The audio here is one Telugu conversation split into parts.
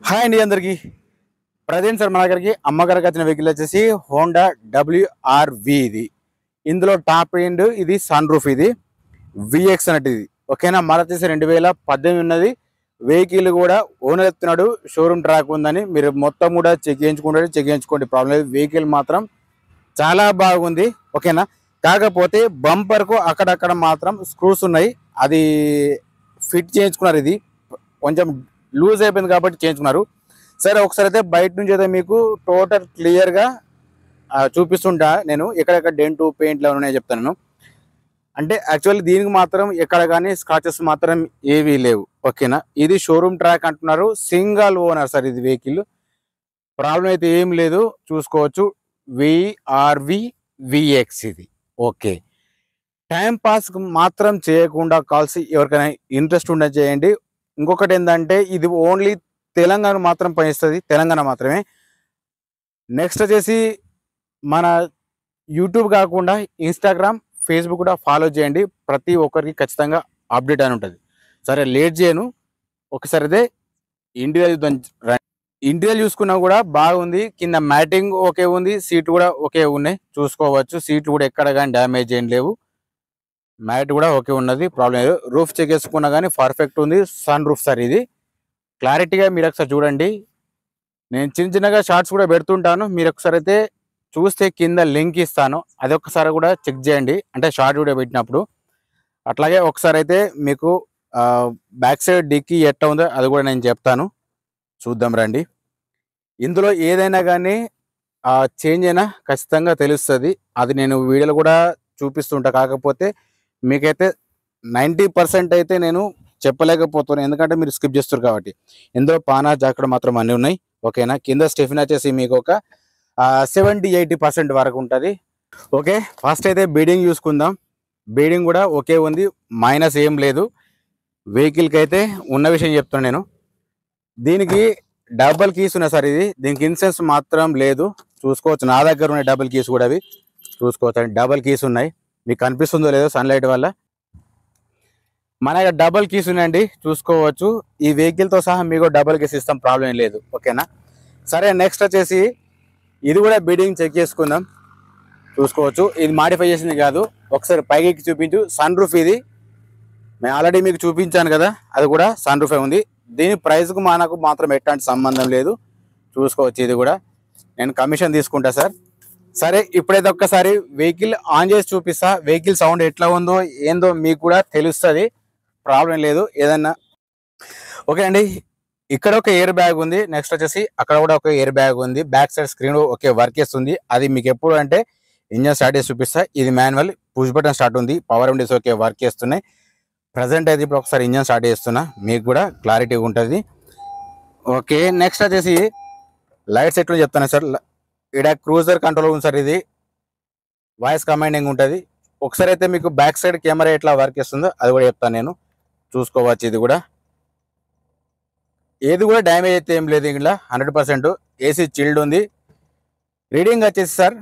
హాయ్ అండి అందరికి ప్రజెంట్ సార్ మన దగ్గరికి అమ్మగారికి వచ్చిన వెహికల్ వచ్చేసి హోండా WRV ఇది. ఇందులో టాప్ ఎండ్ ఇది సన్ రూఫ్ ఇది విఎక్స్ అన్నట్టు ఇది. ఓకేనా, మన వచ్చేసి 2018 ఉన్నది. వెహికల్ కూడా ఓనర్ ఎత్తున్నాడు, షోరూమ్ ట్రాక్ ఉందని మీరు మొత్తం కూడా చెక్ చేయించుకోండి, ప్రాబ్లం లేదు. వెహికల్ మాత్రం చాలా బాగుంది. ఓకేనా, కాకపోతే బంపర్కు అక్కడక్కడ మాత్రం స్క్రూస్ ఉన్నాయి, అది ఫిట్ చేయించుకున్నారు. ఇది కొంచెం లూజ్ అయిపోయింది కాబట్టి చేయించుకున్నారు. సరే, ఒకసారి అయితే బయట నుంచి అయితే మీకు టోటల్ క్లియర్గా చూపిస్తుంటా. నేను ఎక్కడెక్కడ డెంటు పెయింట్లు ఉన్నాయో చెప్తాను. అంటే యాక్చువల్లీ దీనికి మాత్రం ఎక్కడ కానీ స్క్రాచెస్ మాత్రం ఏవీ లేవు. ఓకేనా, ఇది షోరూమ్ ట్రాక్ అంటున్నారు, సింగల్ ఓనర్ సార్ ఇది వెహికల్. ప్రాబ్లం అయితే ఏం లేదు, చూసుకోవచ్చు. WRV VX ఇది. ఓకే, టైం పాస్ మాత్రం చేయకుండా కాల్స్ ఎవరికైనా ఇంట్రెస్ట్ ఉండే చేయండి. ఇంకొకటి ఏంటంటే ఇది ఓన్లీ తెలంగాణ మాత్రం పనిస్తుంది, తెలంగాణ మాత్రమే. నెక్స్ట్ వచ్చేసి మన యూట్యూబ్ కాకుండా ఇన్స్టాగ్రామ్, ఫేస్బుక్ కూడా ఫాలో చేయండి. ప్రతి ఒక్కరికి ఖచ్చితంగా అప్డేట్ అని ఉంటుంది. సరే, లేట్ చేయను, ఒకసారి అయితే ఇంటీరియర్ చూసుకున్నా కూడా బాగుంది. కింద మ్యాటింగ్ ఓకే ఉంది, సీట్ కూడా ఓకే ఉన్నాయి, చూసుకోవచ్చు. సీట్లు కూడా ఎక్కడ కానీ డ్యామేజ్ ఏం లేవు, మ్యాట్ కూడా ఓకే ఉన్నది, ప్రాబ్లం లేదు. రూఫ్ చెక్ చేసుకున్నా కానీ పర్ఫెక్ట్ ఉంది. సన్ రూఫ్ సార్ ఇది. క్లారిటీగా మీరు ఒకసారి చూడండి. నేను చిన్నగా షార్ట్స్ కూడా పెడుతుంటాను, మీరు ఒకసారి అయితే చూస్తే కింద లింక్ ఇస్తాను, అది ఒక్కసారి కూడా చెక్ చేయండి, అంటే షార్ట్ వీడియో పెట్టినప్పుడు. అట్లాగే ఒకసారి అయితే మీకు బ్యాక్ సైడ్ డిక్కీ ఎట్లా ఉందో అది కూడా నేను చెప్తాను, చూద్దాం రండి. ఇందులో ఏదైనా కానీ చేంజ్ అయినా ఖచ్చితంగా తెలుస్తుంది, అది నేను వీడియోలో కూడా చూపిస్తుంటా. కాకపోతే మీకైతే 90% అయితే నేను చెప్పలేకపోతున్నాను, ఎందుకంటే మీరు స్కిప్ చేస్తారు కాబట్టి. ఇందులో పానా జాకెట్ మాత్రం అన్నీ ఉన్నాయి. ఓకేనా, కింద స్టెఫిన్ వచ్చేసి మీకు ఒక 70-80% వరకు ఉంటుంది. ఓకే, ఫస్ట్ అయితే బీడింగ్ చూసుకుందాం. బీడింగ్ కూడా ఓకే ఉంది, మైనస్ ఏం లేదు. వెహికల్కి అయితే ఉన్న విషయం చెప్తాను నేను. దీనికి డబల్ కీస్ ఉన్నాయి సార్ ఇది. దీనికి ఇన్సూరెన్స్ మాత్రం లేదు, చూసుకోవచ్చు. నా దగ్గర ఉన్నాయి డబల్ కీస్ కూడా, అవి చూసుకోవచ్చు అండి. డబల్ కీస్ ఉన్నాయి, మీకు కనిపిస్తుందో లేదో సన్లైట్ వల్ల. మన దగ్గర డబల్ కీస్ ఉన్నాయండి, చూసుకోవచ్చు. ఈ వెహికల్తో సహా మీకు డబల్ కీస్ ఇస్తాం, ప్రాబ్లం ఏం లేదు. ఓకేనా, సరే. నెక్స్ట్ వచ్చేసి ఇది కూడా బీడింగ్ చెక్ చేసుకుందాం, చూసుకోవచ్చు. ఇది మాడిఫై చేసింది కాదు, ఒకసారి పైకి చూపించు. సన్ రూఫ్ ఇది నేను ఆల్రెడీ మీకు చూపించాను కదా, అది కూడా సన్ రూఫే ఉంది. దీని ప్రైస్కు మనకు మాత్రం ఎట్లాంటి సంబంధం లేదు, చూసుకోవచ్చు. ఇది కూడా నేను కమిషన్ తీసుకుంటా సార్. సరే, ఇప్పుడైతే ఒక్కసారి వెహికల్ ఆన్ చేసి చూపిస్తా. వెహికల్ సౌండ్ ఎట్లా ఉందో ఏందో మీకు కూడా తెలుస్తుంది, ప్రాబ్లం లేదు ఏదన్నా. ఓకే అండి, ఇక్కడ ఒక ఎయిర్ బ్యాగ్ ఉంది. నెక్స్ట్ వచ్చేసి అక్కడ కూడా ఒక ఎయిర్ బ్యాగ్ ఉంది. Back side screen okay work చేస్తుంది. అది మీకు ఎప్పుడు అంటే ఇంజన్ స్టార్ట్ చేసి చూపిస్తా. ఇది మాన్యువల్, పుష్ బటన్ స్టార్ట్ ఉంది. పవర్ విండోస్ ఓకే వర్క్ చేస్తున్నాయి. ప్రజెంట్ అయితే ఇప్పుడు ఒకసారి ఇంజన్ స్టార్ట్ చేస్తున్నా, మీకు కూడా క్లారిటీగా ఉంటుంది. ఓకే, నెక్స్ట్ వచ్చేసి లైట్స్ ఎట్లా చెప్తాను సార్. ఇక్కడ క్రూజర్ కంట్రోల్ ఉంది సార్, ఇది వాయిస్ కమాండింగ్ ఉంటుంది. ఒకసారి అయితే మీకు బ్యాక్ సైడ్ కెమెరా ఎట్లా వర్క్ చేస్తుందో అది కూడా చెప్తాను నేను, చూసుకోవచ్చు. ఇది కూడా ఏది కూడా డ్యామేజ్ అయితే ఏం లేదు, ఇలా 100%. ఏసీ చిల్డ్ ఉంది. రీడింగ్ వచ్చేసి సార్,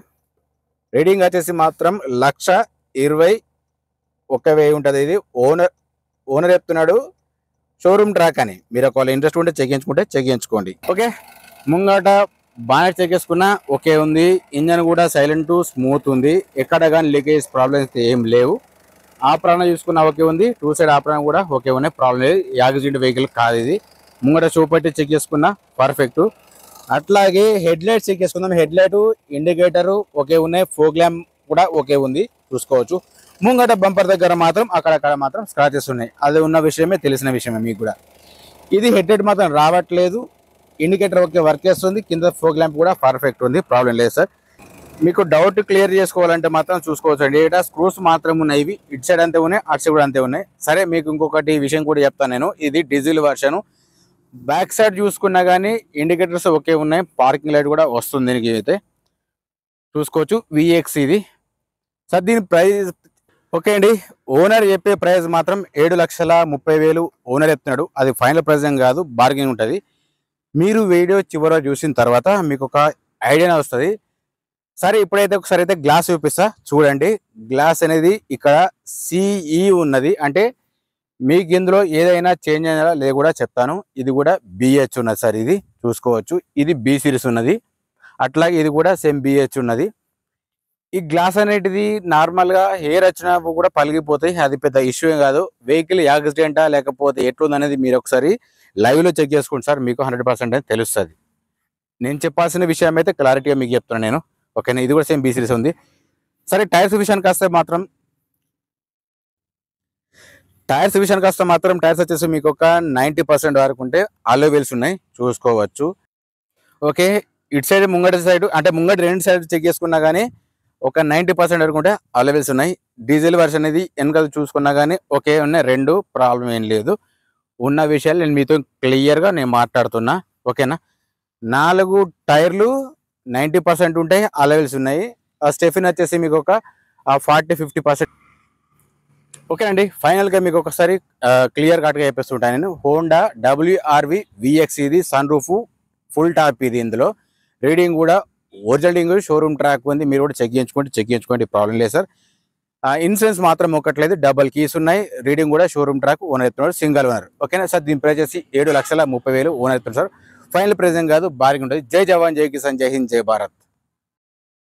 రీడింగ్ వచ్చేసి మాత్రం 1,21,000 ఉంటుంది. ఇది ఓనర్ చెప్తున్నాడు షోరూమ్ ట్రాక్ అని. మీరు ఒకవేళ ఇంట్రెస్ట్ ఉంటే చెక్ చేయించుకోండి. ఓకే, ముంగట బానెట్ చెక్ చేసుకున్నా ఓకే ఉంది. ఇంజన్ కూడా సైలెంట్ స్మూత్ ఉంది, ఎక్కడ కానీ లీకేజ్ ప్రాబ్లమ్స్ ఏం లేవు. ఆప్రాణ చూసుకున్నా ఓకే ఉంది. 2 సైడ్ ఆప్రాణ కూడా ఓకే ఉన్నాయి, ప్రాబ్లం లేదు. యాక్సిడెంట్ వెహికల్ కాదు ఇది. ముంగట చూపెట్టి చెక్ చేసుకున్నా పర్ఫెక్ట్. అట్లాగే హెడ్ లైట్ చెక్ చేసుకుందాం. హెడ్ లైట్, ఇండికేటర్ ఓకే ఉన్నాయి. ఫోగ్ ల్యాంప్ కూడా ఓకే ఉంది, చూసుకోవచ్చు. ముంగట బంపర్ దగ్గర మాత్రం అక్కడక్కడ మాత్రం స్క్రాచెస్ ఉన్నాయి, అది ఉన్న విషయమే, తెలిసిన విషయమే మీకు కూడా. ఇది హెడ్ లైట్ మాత్రం రావట్లేదు. ఇండికేటర్ ఓకే వర్క్ చేస్తుంది. కింద ఫోగ్ ల్యాంప్ కూడా పర్ఫెక్ట్ ఉంది, ప్రాబ్లం లేదు సార్. మీకు డౌట్ క్లియర్ చేసుకోవాలంటే మాత్రం చూసుకోవచ్చు అండి. ఇక్కడ స్క్రూస్ మాత్రం ఉన్నాయి, ఇవి ఇటు సైడ్ అంతే ఉన్నాయి, అటు సైడ్ కూడా అంతే ఉన్నాయి. సరే, మీకు ఇంకొకటి విషయం కూడా చెప్తాను నేను. ఇది డీజిల్ వర్షన్. బ్యాక్ సైడ్ చూసుకున్నా కానీ ఇండికేటర్స్ ఓకే ఉన్నాయి, పార్కింగ్ లైట్ కూడా వస్తుంది దీనికి అయితే, చూసుకోవచ్చు. VX ఇది సార్. దీని ప్రైస్ ఓకే అండి. ఓనర్ చెప్పే ప్రైస్ మాత్రం 7,30,000 ఓనర్ చెప్తున్నాడు. అది ఫైనల్ ప్రైస్ ఏం కాదు, బార్గెనింగ్ ఉంటుంది. మీరు వీడియో చివర చూసిన తర్వాత మీకు ఒక ఐడియా వస్తుంది. సరే, ఇప్పుడైతే ఒకసారి అయితే గ్లాస్ చూపిస్తా, చూడండి. గ్లాస్ అనేది ఇక్కడ CE ఉన్నది, అంటే మీకు ఇందులో ఏదైనా చేంజ్ అయినా లేదు కూడా చెప్తాను. ఇది కూడా బిహెచ్ ఉన్నది సార్, ఇది చూసుకోవచ్చు. ఇది బి సిరీస్ ఉన్నది, అట్లాగే ఇది కూడా సేమ్ బిహెచ్ ఉన్నది. ఈ గ్లాస్ అనేటిది నార్మల్గా హెయిర్ వచ్చినప్పుడు కూడా పలిగిపోతాయి, అది పెద్ద ఇష్యూ ఏం కాదు. వెహికల్ యాక్సిడెంటా లేకపోతే ఎట్లుందనేది మీరు ఒకసారి లైవ్లో చెక్ చేసుకోండి సార్, మీకు 100% అనేది తెలుస్తుంది. నేను చెప్పాల్సిన విషయం అయితే క్లారిటీగా మీకు చెప్తున్నాను నేను, ఓకేనా. ఇది కూడా సేమ్ బి సిరీస్ ఉంది. సరే టైర్స్ విషయానికి వస్తే మాత్రం టైర్స్ వచ్చేసి మీకు ఒక 90% వరకు ఉంటే అలో వీల్స్ ఉన్నాయి, చూసుకోవచ్చు. ఓకే, ఇటు సైడ్ ముంగటి సైడ్ అంటే ముంగటి రెండు సైడ్ చెక్ చేసుకున్నా కానీ ఒక 90% వరకు ఉంటే అలో వీల్స్ ఉన్నాయి. డీజిల్ వర్షన్ అనేది వెనకాల చూసుకున్నా కానీ ఓకే ఉన్నాయి, రెండు ప్రాబ్లం ఏం లేదు. ఉన్న విషయాలు నేను మీతో క్లియర్గా నేను మాట్లాడుతున్నా, ఓకేనా. 4 టైర్లు 90% ఉంటాయి, అలో వీల్స్ ఉన్నాయి. స్టెఫిన్ వచ్చేసి మీకు ఒక 40-50%. ఓకే అండి, ఫైనల్గా మీకు ఒకసారి క్లియర్ కట్గా చెప్పేస్తుంటాను నేను. హోండా WRV VX ఇది, సన్ రూఫ్, ఫుల్ టాప్ ఇది. ఇందులో రీడింగ్ కూడా ఒరిజినల్ షోరూమ్ ట్రాక్ ఉంది, మీరు కూడా చెక్ చేయించుకోండి, ప్రాబ్లం లేదు సార్. ఇన్సూరెన్స్ మాత్రం ఒకట్లేదు, డబల్ కీస్ ఉన్నాయి, రీడింగ్ కూడా షోరూమ్ ట్రాక్, ఓనర్ ఎత్తున్నాడు, సింగల్ ఓనర్, ఓకేనా సార్. దీని ప్రైస్ వచ్చి 7,30,000 ఓనర్ ఎత్తున్నారు సార్. ఫైనల్ ప్రైస్ ఏం కాదు, భారీగా ఉంటుంది. జై జవాన్, జై కిసాన్, జై హింద్, జై భారత్.